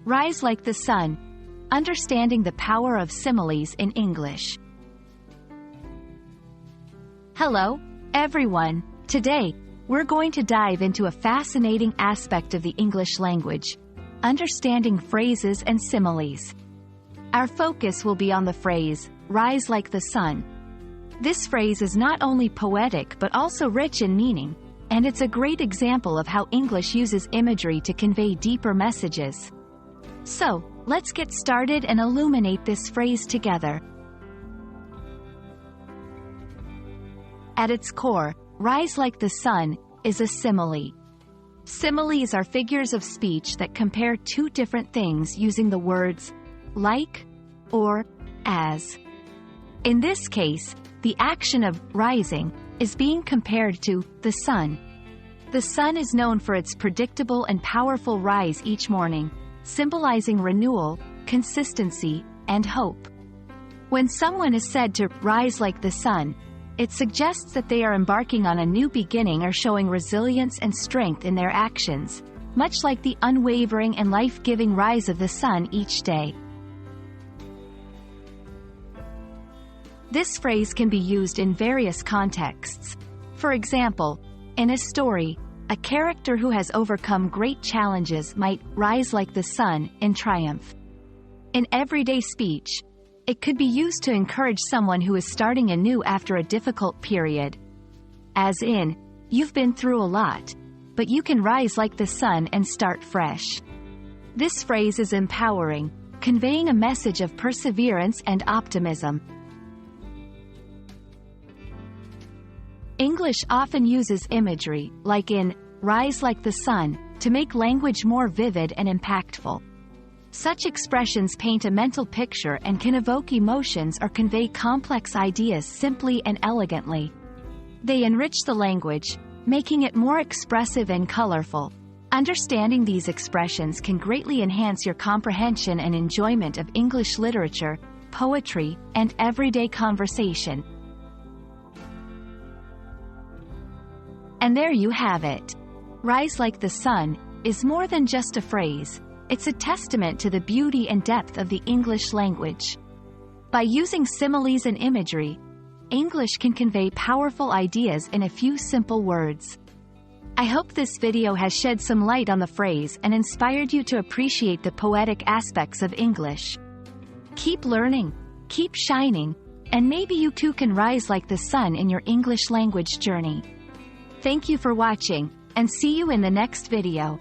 Rise like the sun. Understanding the power of similes in English. Hello, everyone. Today, we're going to dive into a fascinating aspect of the English language: understanding phrases and similes. Our focus will be on the phrase, rise like the sun. This phrase is not only poetic but also rich in meaning, and it's a great example of how English uses imagery to convey deeper messages. So, let's get started and illuminate this phrase together. At its core, rise like the sun is a simile. Similes are figures of speech that compare two different things using the words like or as. In this case, the action of rising is being compared to the sun. The sun is known for its predictable and powerful rise each morning, symbolizing renewal, consistency, and hope. When someone is said to rise like the sun, it suggests that they are embarking on a new beginning or showing resilience and strength in their actions, much like the unwavering and life-giving rise of the sun each day. This phrase can be used in various contexts. For example, in a story, a character who has overcome great challenges might rise like the sun in triumph. In everyday speech, it could be used to encourage someone who is starting anew after a difficult period. As in, you've been through a lot, but you can rise like the sun and start fresh. This phrase is empowering, conveying a message of perseverance and optimism. English often uses imagery, like in rise like the sun, to make language more vivid and impactful. Such expressions paint a mental picture and can evoke emotions or convey complex ideas simply and elegantly. They enrich the language, making it more expressive and colorful. Understanding these expressions can greatly enhance your comprehension and enjoyment of English literature, poetry, and everyday conversation. And there you have it. Rise like the sun is more than just a phrase. It's a testament to the beauty and depth of the English language. By using similes and imagery, English can convey powerful ideas in a few simple words. I hope this video has shed some light on the phrase and inspired you to appreciate the poetic aspects of English. Keep learning, keep shining, and maybe you too can rise like the sun in your English language journey. Thank you for watching, and see you in the next video.